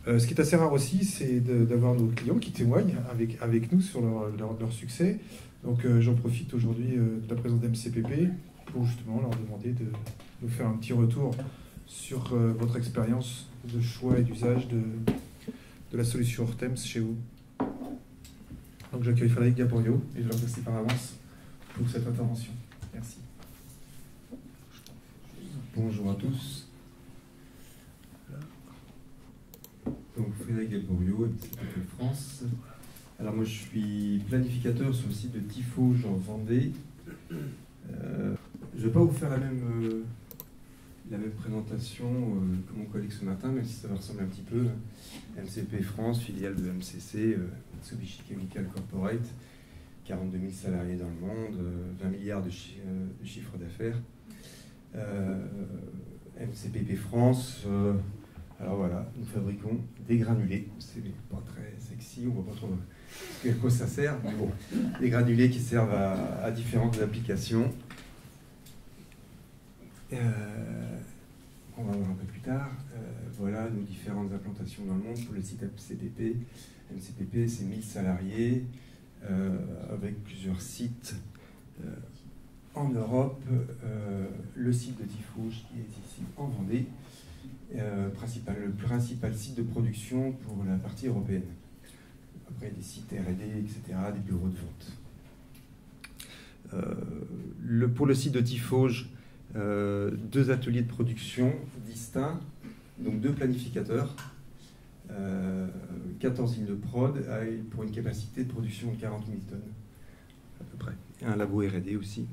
Ce qui est assez rare aussi, c'est d'avoir nos clients qui témoignent avec nous sur leur succès. Donc j'en profite aujourd'hui de la présence d'MCPP pour justement leur demander de nous faire un petit retour sur votre expérience de choix et d'usage de la solution Hortems chez vous. Donc j'accueille Frédéric Gaborio et je leur remercie par avance pour cette intervention. Merci. Bonjour à tous. Donc Frédéric Gaborio, MCPP France. Alors moi je suis planificateur sur le site de Tifauge en Vendée. Je ne vais pas vous faire la même présentation que mon collègue ce matin, même si ça va ressembler un petit peu. MCP France, filiale de MCC, Mitsubishi Chemical Corporate, 42 000 salariés dans le monde, 20 milliards de chiffre d'affaires. MCPP France, alors voilà, nous fabriquons des granulés. C'est pas très sexy, on voit pas trop à quoi ça sert, mais bon, des granulés qui servent à différentes applications. On va voir un peu plus tard. Voilà nos différentes implantations dans le monde pour le site MCPP. MCPP, c'est 1000 salariés avec plusieurs sites en Europe. Le site de Tifauge qui est ici en Vendée, le principal site de production pour la partie européenne. Après, des sites R&D, etc., des bureaux de vente. Pour le site de Tifauge, 2 ateliers de production distincts, donc 2 planificateurs, 14 lignes de prod pour une capacité de production de 40 000 tonnes à peu près. Et un labo R&D aussi.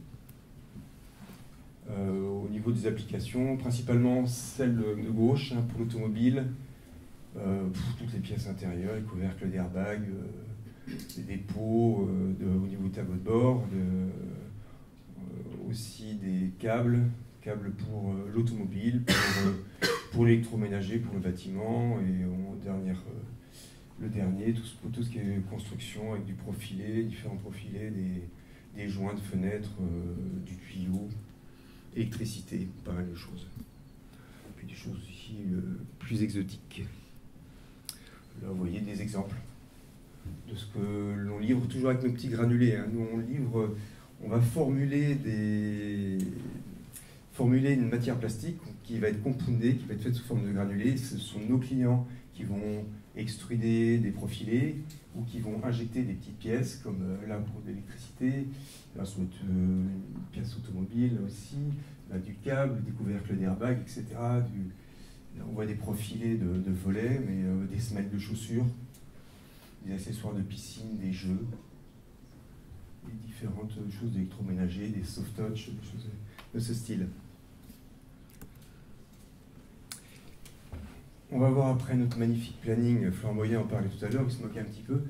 Au niveau des applications, principalement celle de gauche pour l'automobile, toutes les pièces intérieures, les couvercles d'airbag, les dépôts au niveau du tableau de bord, aussi des câbles pour l'automobile, pour l'électroménager, pour le bâtiment, et le dernier, tout ce qui est construction avec du profilé, différents profilés, des joints de fenêtres, du tuyau, électricité, pas mal de choses. Et puis des choses aussi plus exotiques. Là, vous voyez des exemples de ce que l'on livre toujours avec nos petits granulés. Nous, on va formuler une matière plastique qui va être compoundée, qui va être faite sous forme de granulés. Ce sont nos clients qui vont extruder des profilés ou qui vont injecter des petites pièces, comme là pour de l'électricité, là sur une pièce automobile aussi, là, du câble, des couvercles d'airbag, etc. On voit des profilés de volets, mais des semelles de chaussures, des accessoires de piscine, des jeux, et différentes choses d'électroménager, des soft touch, des choses de ce style. On va voir après notre magnifique planning. Flamboyant en parlait tout à l'heure, il se moquait un petit peu.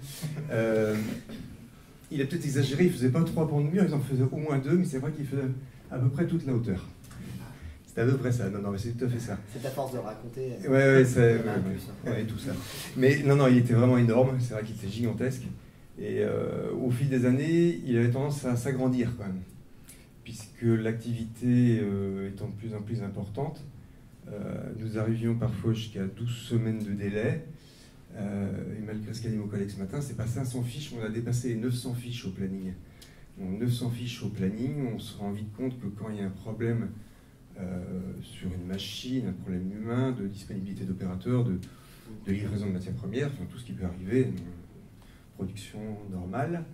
Il a peut-être exagéré, il ne faisait pas 3 bancs de mur, il en faisait au moins 2, mais c'est vrai qu'il faisait à peu près toute la hauteur. C'est à peu près ça, non, mais c'est tout à fait ça. C'est à force de raconter. Ouais, tout ça. Mais non, il était vraiment énorme, c'est vrai qu'il était gigantesque. Et au fil des années, il avait tendance à s'agrandir quand même, puisque l'activité étant de plus en plus importante, nous arrivions parfois jusqu'à 12 semaines de délai. Et malgré ce qu'a dit mon collègue ce matin, c'est pas 500 fiches, on a dépassé les 900 fiches au planning. Donc 900 fiches au planning, on se rend vite compte que quand il y a un problème sur une machine, un problème humain, de disponibilité d'opérateurs, de livraison de matières premières, enfin tout ce qui peut arriver, production normale,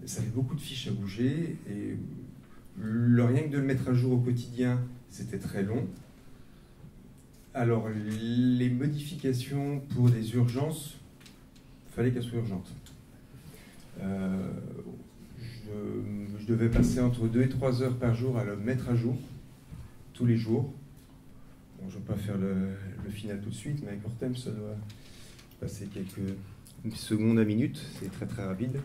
ça fait beaucoup de fiches à bouger, et rien que de le mettre à jour au quotidien, c'était très long. Alors, les modifications pour des urgences, il fallait qu'elles soient urgentes. Je devais passer entre 2 et 3 heures par jour à le mettre à jour, tous les jours. Bon, je ne vais pas faire le final tout de suite, mais avec Hortems, ça doit passer quelques secondes à minutes, c'est très très rapide.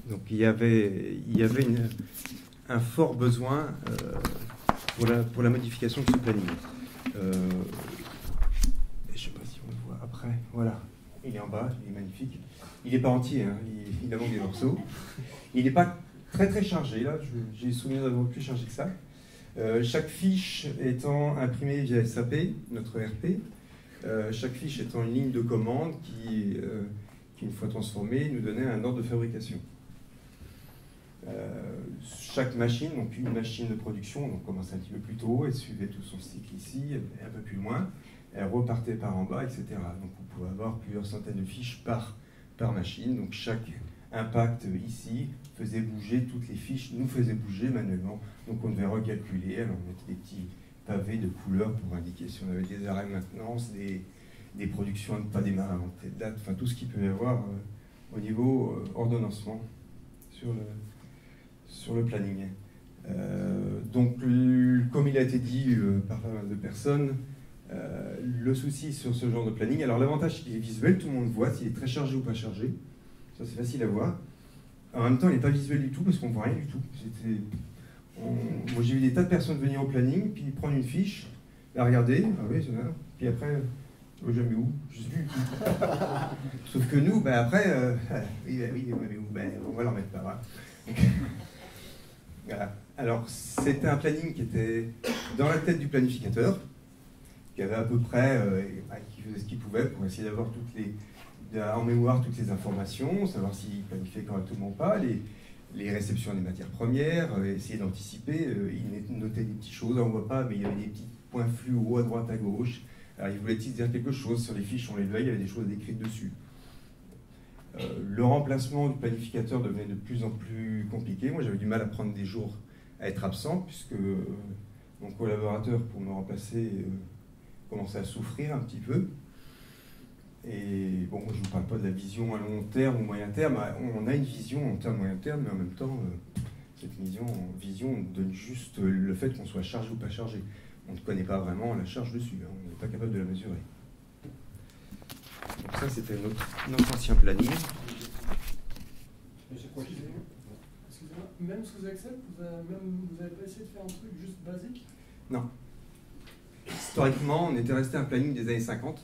Donc il y avait un fort besoin pour la modification de ce planning. Je ne sais pas si on le voit après. Voilà, il est en bas, il est magnifique. Il n'est pas entier, il a manqué des morceaux. Il n'est pas très très chargé, là, j'ai souvenir d'avoir plus chargé que ça. Chaque fiche étant imprimée via SAP, notre ERP. chaque fiche étant une ligne de commande qui, une fois transformée, nous donnait un ordre de fabrication. Chaque machine, donc une machine de production, donc commençait un petit peu plus tôt, elle suivait tout son cycle ici, et un peu plus loin, elle repartait par en bas, etc. Donc vous pouvez avoir plusieurs centaines de fiches par machine, donc chaque impact ici faisait bouger toutes les fiches, nous faisait bouger manuellement, donc on devait recalculer, alors on mettait des petits pavés de couleurs pour indiquer si on avait des arrêts de maintenance, des productions à ne pas démarrer avant telle date, enfin tout ce qu'il peut y avoir au niveau ordonnancement sur le planning. Donc, comme il a été dit par pas mal de personnes, le souci sur ce genre de planning, alors l'avantage c'est qu'il est visuel, tout le monde voit s'il est très chargé ou pas chargé, ça c'est facile à voir. En même temps, il n'est pas visuel du tout parce qu'on ne voit rien du tout. Moi j'ai vu des tas de personnes venir au planning, puis prendre une fiche, la regarder, ah oui, c'est là, puis après, oh, je mets où? Je sais plus. Sauf que nous, après, oui, mais où? On va leur mettre par là. Voilà. Alors, c'était un planning qui était dans la tête du planificateur, qui avait à peu près, qui faisait ce qu'il pouvait pour essayer d'avoir en mémoire toutes les informations, savoir s'il planifiait correctement ou pas, les réceptions des matières premières, essayer d'anticiper. Il notait des petites choses, on ne voit pas, mais il y avait des petits points fluo à droite, à gauche. Alors, il voulait-il dire quelque chose sur les fiches, on les voyait, il y avait des choses écrites dessus. Le remplacement du planificateur devenait de plus en plus compliqué. Moi, j'avais du mal à prendre des jours à être absent, puisque mon collaborateur, pour me remplacer, commençait à souffrir un petit peu. Et bon, je ne vous parle pas de la vision à long terme ou moyen terme. On a une vision en termes moyen terme, mais en même temps, cette vision donne juste le fait qu'on soit chargé ou pas chargé. On ne connaît pas vraiment la charge dessus, hein. On n'est pas capable de la mesurer. Donc ça, c'était notre ancien planning. Excusez-moi, même sous Excel, vous n'avez pas essayé de faire un truc juste basique? Non. Historiquement, on était resté à un planning des années 50.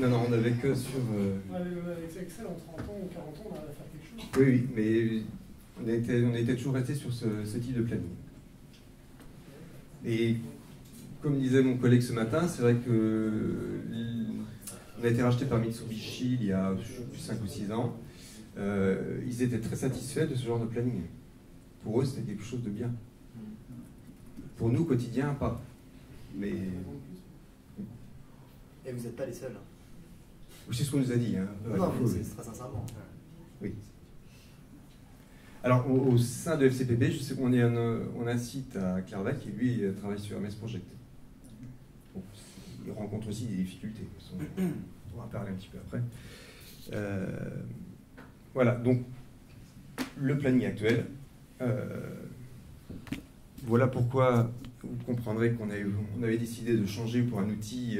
Non, on n'avait que sur... Avec Excel, en 30 ans ou 40 ans, on arrive à faire quelque chose. Oui, mais on était toujours resté sur ce type de planning. Et comme disait mon collègue ce matin, c'est vrai que on a été racheté par Mitsubishi il y a 5 ou 6 ans. Ils étaient très satisfaits de ce genre de planning. Pour eux, c'était quelque chose de bien. Pour nous, quotidien, pas. Mais... Et vous n'êtes pas les seuls. C'est ce qu'on nous a dit. Hein. Non, mais c'est très sincèrement. Oui. Alors, au sein de FCPP, je sais qu'on a un site à Clairval qui, lui, travaille sur MS Project. Bon, il rencontre aussi des difficultés. On va en parler un petit peu après. Voilà, donc, le planning actuel. Voilà pourquoi vous comprendrez qu'on avait décidé de changer pour un outil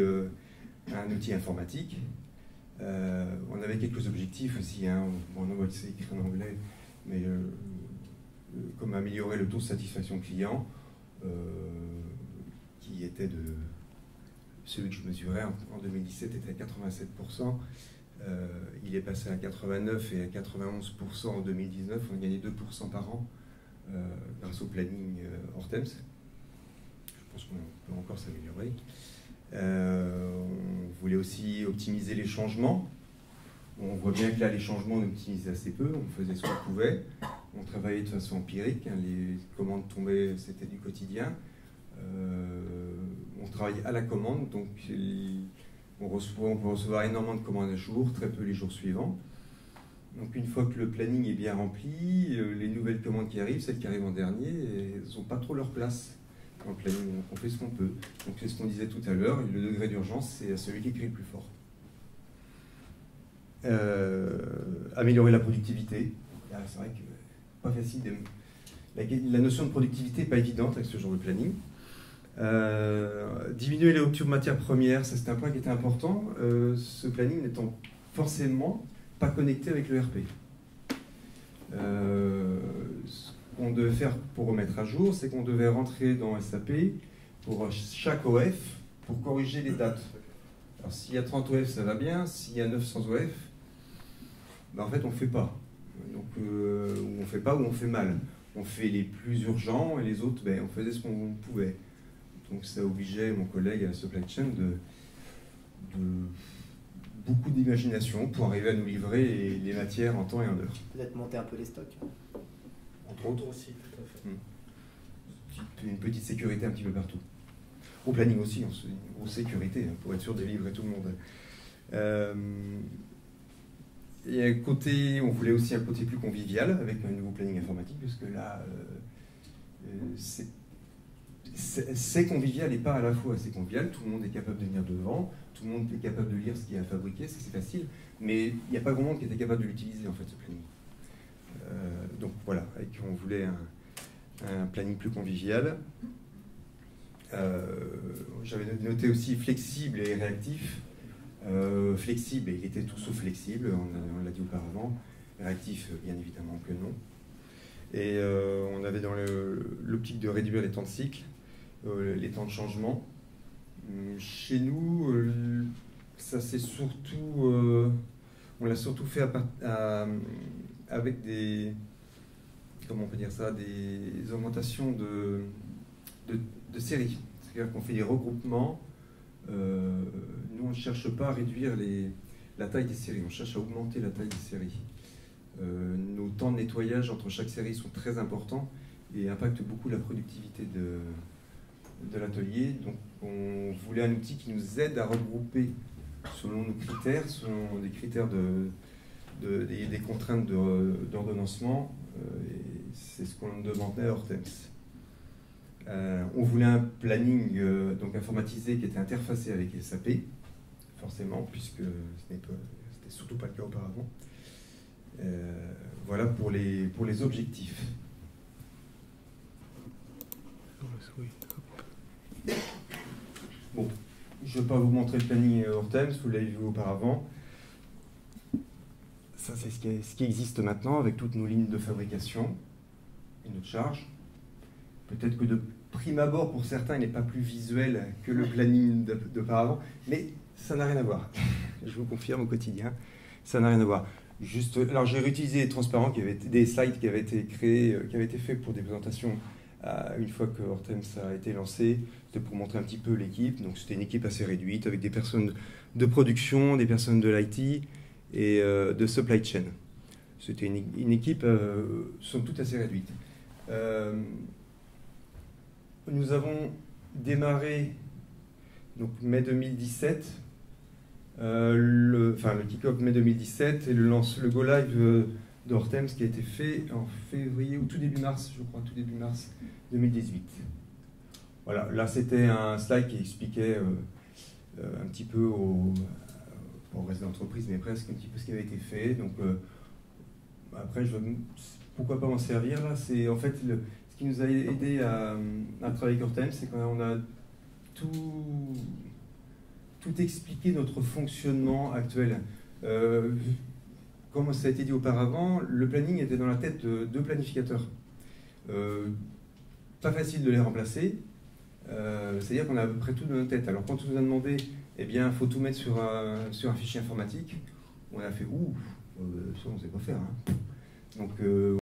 informatique. On avait quelques objectifs aussi, hein. On va essayer d'écrire en anglais, mais comme améliorer le taux de satisfaction client, qui était celui que je mesurais en 2017 était à 87%, il est passé à 89 et à 91% en 2019, on a gagné 2% par an grâce au planning Hortems. Je pense qu'on peut encore s'améliorer. On voulait aussi optimiser les changements. On voit bien que là, les changements, on optimisait assez peu. On faisait ce qu'on pouvait. On travaillait de façon empirique. Hein. Les commandes tombaient, c'était du quotidien. On travaillait à la commande. Donc, on peut recevoir énormément de commandes à jour, très peu les jours suivants. Donc, une fois que le planning est bien rempli, les nouvelles commandes qui arrivent, celles qui arrivent en dernier, elles n'ont pas trop leur place dans le planning. Donc, on fait ce qu'on peut. Donc, c'est ce qu'on disait tout à l'heure. Le degré d'urgence, c'est celui qui écrit le plus fort. Améliorer la productivité. C'est vrai que pas facile. La notion de productivité n'est pas évidente avec ce genre de planning. Diminuer les ruptures de matières premières, ça c'est un point qui était important. Ce planning n'étant forcément pas connecté avec le RP. Ce qu'on devait faire pour remettre à jour, c'est qu'on devait rentrer dans SAP pour chaque OF pour corriger les dates. Alors s'il y a 30 OF, ça va bien. S'il y a 900 OF, en fait on ne fait pas. Donc on ne fait pas ou on fait mal. On fait les plus urgents et les autres, on faisait ce qu'on pouvait. Donc ça obligeait mon collègue à la supply chain de beaucoup d'imagination pour arriver à nous livrer les matières en temps et en heure. Peut-être monter un peu les stocks. Entre autres. Aussi, tout à fait. Une petite sécurité un petit peu partout. Au planning aussi, une grosse sécurité, hein, pour être sûr de livrer tout le monde. Et un côté, on voulait aussi un côté plus convivial avec un nouveau planning informatique, puisque là, c'est convivial et pas à la fois. C'est convivial, tout le monde est capable de venir devant, tout le monde est capable de lire ce qu'il y a à fabriquer, c'est facile, mais il n'y a pas grand monde qui était capable de l'utiliser, en fait, ce planning. Donc voilà, on voulait un planning plus convivial. J'avais noté aussi flexible et réactif. Flexible, il était tout sauf flexible, on l'a dit auparavant. Réactif, bien évidemment que non. Et on avait dans l'optique de réduire les temps de cycle, les temps de changement. Chez nous, ça c'est surtout, on l'a surtout fait avec des, comment on peut dire ça, des augmentations de séries. C'est-à-dire qu'on fait des regroupements. Nous, on ne cherche pas à réduire la taille des séries, on cherche à augmenter la taille des séries. Nos temps de nettoyage entre chaque série sont très importants et impactent beaucoup la productivité de l'atelier. Donc on voulait un outil qui nous aide à regrouper selon nos critères, selon des critères des contraintes d'ordonnancement. C'est ce qu'on demandait à Hortems. On voulait un planning donc informatisé qui était interfacé avec SAP, forcément, puisque c'était surtout pas le cas auparavant. Voilà pour les objectifs. Bon, je ne vais pas vous montrer le planning Hortems, vous l'avez vu auparavant. Ça, c'est ce qui existe maintenant avec toutes nos lignes de fabrication et notre charge. Peut-être que de prime abord, pour certains, il n'est pas plus visuel que le planning d'auparavant, mais ça n'a rien à voir. Je vous confirme au quotidien, ça n'a rien à voir. Juste, alors j'ai réutilisé des transparents, des slides qui avaient été créés, qui avaient été faits pour des présentations une fois que Hortems a été lancé. C'était pour montrer un petit peu l'équipe. Donc c'était une équipe assez réduite avec des personnes de production, des personnes de l'IT et de supply chain. C'était une équipe somme toute assez réduite. Nous avons démarré donc mai 2017, le kick-off mai 2017 et le go live d'Hortems qui a été fait en février ou tout début mars, je crois, tout début mars 2018. Voilà, là c'était un slide qui expliquait un petit peu au reste de l'entreprise, mais presque un petit peu ce qui avait été fait. Donc après, pourquoi pas m'en servir là? C'est en fait ce qui nous a aidé à travailler avec Hortems, c'est qu'on a tout expliqué notre fonctionnement actuel. Comme ça a été dit auparavant, le planning était dans la tête de deux planificateurs. Pas facile de les remplacer. C'est-à-dire qu'on a à peu près tout dans notre tête. Alors quand on nous a demandé, eh bien, il faut tout mettre sur un fichier informatique, on a fait, ça on ne sait pas faire. Hein. Donc